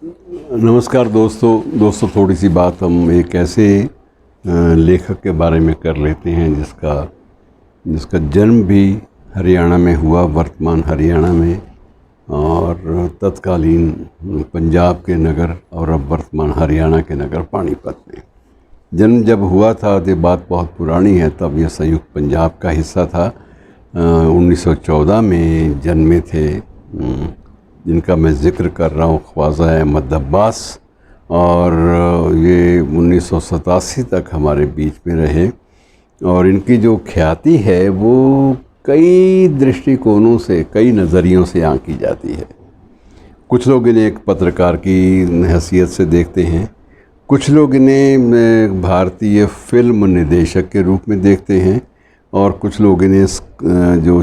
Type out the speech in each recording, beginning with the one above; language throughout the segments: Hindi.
नमस्कार दोस्तों, थोड़ी सी बात हम एक ऐसे लेखक के बारे में कर लेते हैं जिसका जन्म भी हरियाणा में हुआ, वर्तमान हरियाणा में, और तत्कालीन पंजाब के नगर और अब वर्तमान हरियाणा के नगर पानीपत में। जन्म जब हुआ था, ये बात बहुत पुरानी है, तब यह संयुक्त पंजाब का हिस्सा था। 1914 में जन्मे थे, जिनका मैं ज़िक्र कर रहा हूँ, ख्वाजा अहमद अब्बास, और ये 1987 तक हमारे बीच में रहे। और इनकी जो ख्याति है वो कई दृष्टिकोणों से, कई नज़रियों से आंकी जाती है। कुछ लोग इन्हें एक पत्रकार की हैसियत से देखते हैं, कुछ लोग इन्हें भारतीय फिल्म निर्देशक के रूप में देखते हैं, और कुछ लोग इन्हें जो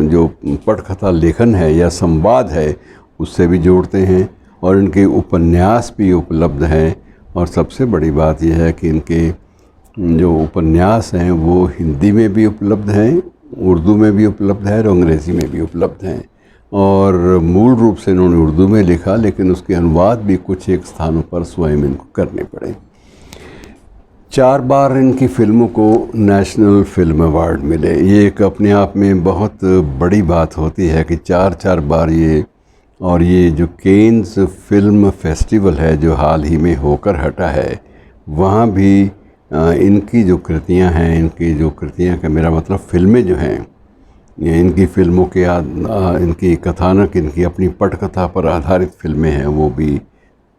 जो पटकथा लेखन है या संवाद है उससे भी जोड़ते हैं, और इनके उपन्यास भी उपलब्ध हैं। और सबसे बड़ी बात यह है कि इनके जो उपन्यास हैं वो हिंदी में भी उपलब्ध हैं, उर्दू में भी उपलब्ध है और अंग्रेज़ी में भी उपलब्ध हैं। और मूल रूप से इन्होंने उर्दू में लिखा, लेकिन उसके अनुवाद भी कुछ एक स्थानों पर स्वयं इनको करने पड़े। 4 बार इनकी फ़िल्मों को नेशनल फिल्म अवार्ड मिले। ये एक अपने आप में बहुत बड़ी बात होती है कि 4 बार ये, और ये जो केन्स फिल्म फेस्टिवल है जो हाल ही में होकर हटा है, वहाँ भी इनकी जो कृतियाँ हैं, इनकी जो कृतियाँ का मेरा मतलब फ़िल्में जो हैं, इनकी फ़िल्मों के इनकी कथानक, इनकी अपनी पटकथा पर आधारित फ़िल्में हैं, वो भी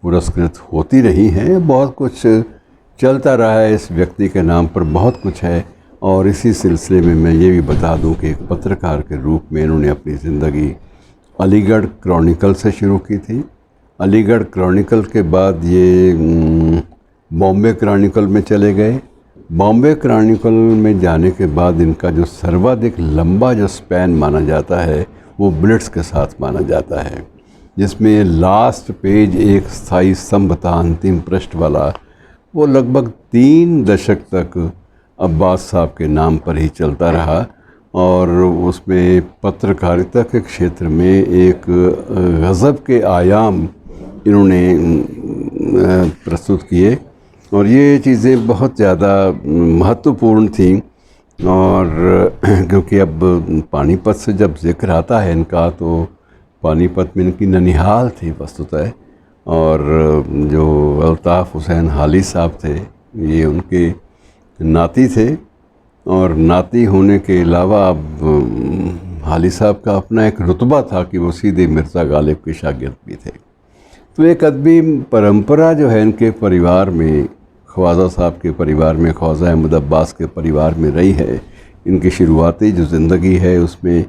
पुरस्कृत होती रही हैं। बहुत कुछ चलता रहा है इस व्यक्ति के नाम पर, बहुत कुछ है। और इसी सिलसिले में मैं ये भी बता दूं कि एक पत्रकार के रूप में इन्होंने अपनी ज़िंदगी अलीगढ़ क्रॉनिकल से शुरू की थी। अलीगढ़ क्रॉनिकल के बाद ये बॉम्बे क्रॉनिकल में चले गए। बॉम्बे क्रॉनिकल में जाने के बाद इनका जो सर्वाधिक लंबा जो स्पैन माना जाता है वो ब्लिट्स के साथ माना जाता है, जिसमें लास्ट पेज एक स्थायी स्तंभ था, अंतिम पृष्ठ वाला, वो लगभग 3 दशक तक अब्बास साहब के नाम पर ही चलता रहा। और उसमें पत्रकारिता के क्षेत्र में एक गज़ब के आयाम इन्होंने प्रस्तुत किए, और ये चीज़ें बहुत ज़्यादा महत्वपूर्ण थीं। और क्योंकि अब पानीपत से जब जिक्र आता है इनका, तो पानीपत में इनकी ननिहाल थी वस्तुतः, और जो अल्ताफ़ हुसैन हाली साहब थे, ये उनके नाती थे। और नाती होने के अलावा अब हाली साहब का अपना एक रुतबा था कि वो सीधे मिर्ज़ा गालिब के शागिर्द भी थे। तो एक अदबी परंपरा जो है इनके परिवार में, ख्वाजा साहब के परिवार में, ख्वाजा अहमद अब्बास के परिवार में रही है। इनकी शुरुआती जो ज़िंदगी है उसमें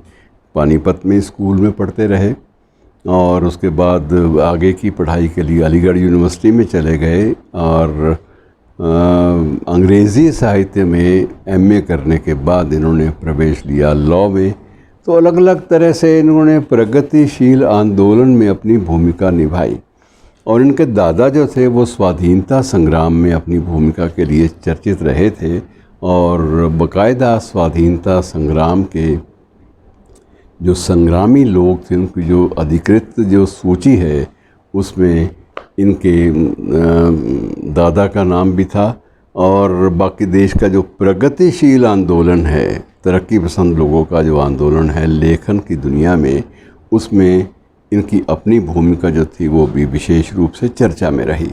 पानीपत में स्कूल में पढ़ते रहे, और उसके बाद आगे की पढ़ाई के लिए अलीगढ़ यूनिवर्सिटी में चले गए, और अंग्रेज़ी साहित्य में एमए करने के बाद इन्होंने प्रवेश लिया लॉ में। तो अलग अलग तरह से इन्होंने प्रगतिशील आंदोलन में अपनी भूमिका निभाई। और इनके दादा जो थे वो स्वाधीनता संग्राम में अपनी भूमिका के लिए चर्चित रहे थे, और बाकायदा स्वाधीनता संग्राम के जो संग्रामी लोग थे उनकी जो अधिकृत जो सूची है उसमें इनके दादा का नाम भी था। और बाकी देश का जो प्रगतिशील आंदोलन है, तरक्की पसंद लोगों का जो आंदोलन है लेखन की दुनिया में, उसमें इनकी अपनी भूमिका जो थी वो भी विशेष रूप से चर्चा में रही।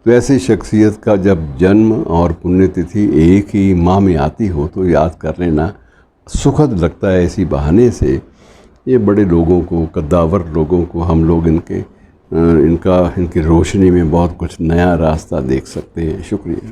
तो ऐसी शख्सियत का जब जन्म और पुण्यतिथि एक ही माह में आती हो तो याद कर लेना सुखद लगता है। इसी बहाने से ये बड़े लोगों को, कद्दावर लोगों को, हम लोग इनकी रोशनी में बहुत कुछ नया रास्ता देख सकते हैं। शुक्रिया।